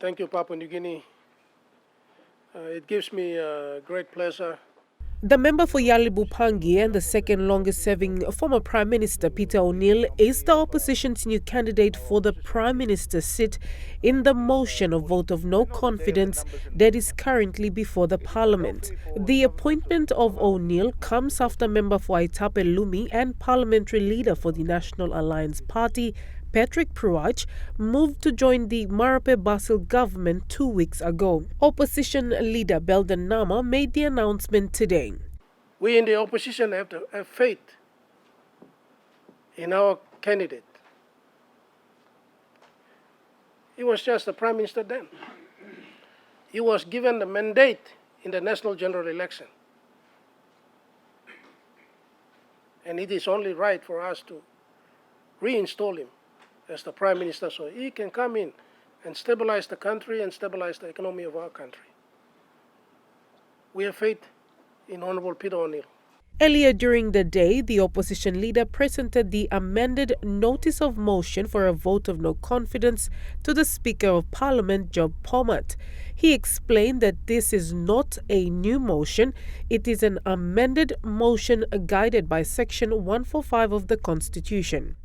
Thank you, Papua New Guinea. It gives me great pleasure. The member for Yali Bupangi and the second longest serving former Prime Minister Peter O'Neill is the opposition's new candidate for the Prime Minister's seat in the motion of vote of no confidence that is currently before the Parliament. The appointment of O'Neill comes after member for Aitape Lumi and parliamentary leader for the National Alliance Party Patrick Pruach moved to join the Marape Basil government 2 weeks ago. Opposition leader Belden Nama made the announcement today. We in the opposition have to have faith in our candidate. He was just the Prime Minister then. He was given the mandate in the national general election. And it is only right for us to reinstall him as the Prime Minister so he can come in and stabilize the country and stabilize the economy of our country. We have faith in Honorable Peter O'Neill. Earlier during the day, the opposition leader presented the amended notice of motion for a vote of no confidence to the Speaker of Parliament, Job Pomat. He explained that this is not a new motion, it is an amended motion guided by Section 145 of the Constitution.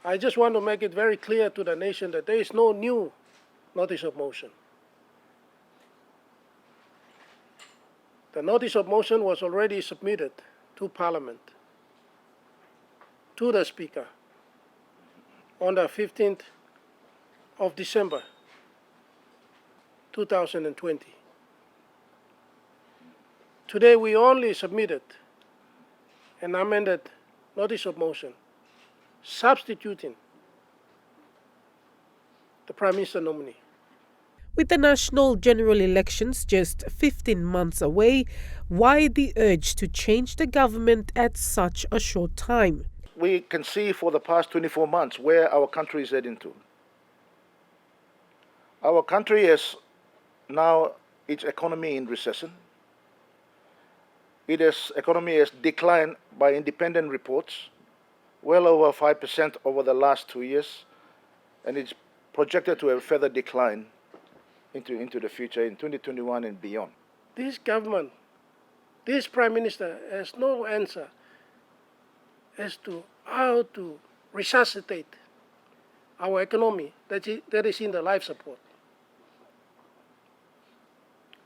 I just want to make it very clear to the nation that there is no new notice of motion. The notice of motion was already submitted to Parliament, to the Speaker, on the 15th of December 2020. Today we only submitted an amended notice of motion substituting the Prime Minister nominee. With the national general elections just 15 months away, why the urge to change the government at such a short time? We can see for the past 24 months where our country is heading to. Our country is now its economy in recession. Its economy has declined by independent reports, well over 5% over the last 2 years, and it's projected to have further decline into the future in 2021 and beyond. This government, this Prime Minister has no answer as to how to resuscitate our economy that is in the life support.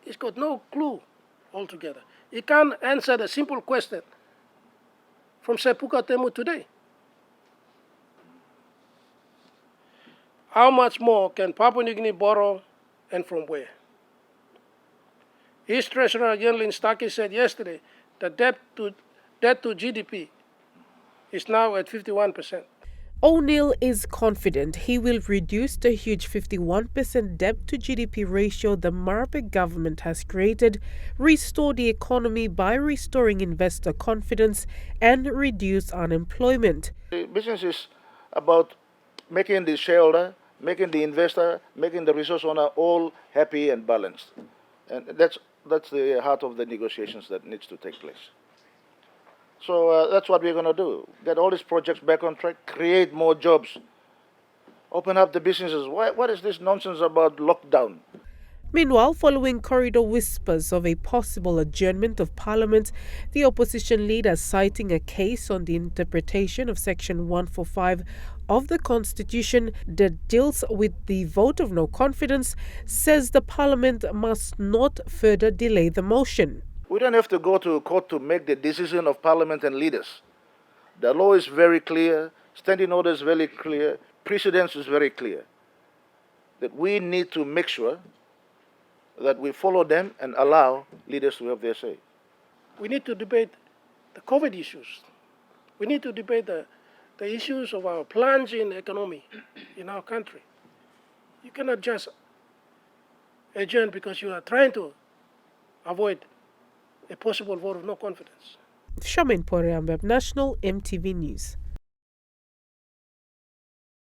He's got no clue altogether. He can't answer the simple question from Sepuka Temu today. How much more can Papua New Guinea borrow and from where? His Treasurer Yenlin Starkey said yesterday that debt to GDP is now at 51%. O'Neill is confident he will reduce the huge 51% debt to GDP ratio the Marape government has created, restore the economy by restoring investor confidence, and reduce unemployment. The business is about making the shareholder, making the investor, making the resource owner all happy and balanced. And that's the heart of the negotiations that needs to take place. So that's what we're going to do. Get all these projects back on track, create more jobs, open up the businesses. What is this nonsense about lockdown? Meanwhile, following corridor whispers of a possible adjournment of Parliament, the opposition leader, citing a case on the interpretation of Section 145 of the Constitution that deals with the vote of no confidence, says the Parliament must not further delay the motion. We don't have to go to court to make the decision of Parliament and leaders. The law is very clear, standing order is very clear, precedence is very clear. That we need to make sure that we follow them and allow leaders to have their say. We need to debate the COVID issues. We need to debate the issues of our plunge in economy in our country. You cannot just adjourn because you are trying to avoid a possible vote of no confidence. Shaman Poreambab, National EMTV News.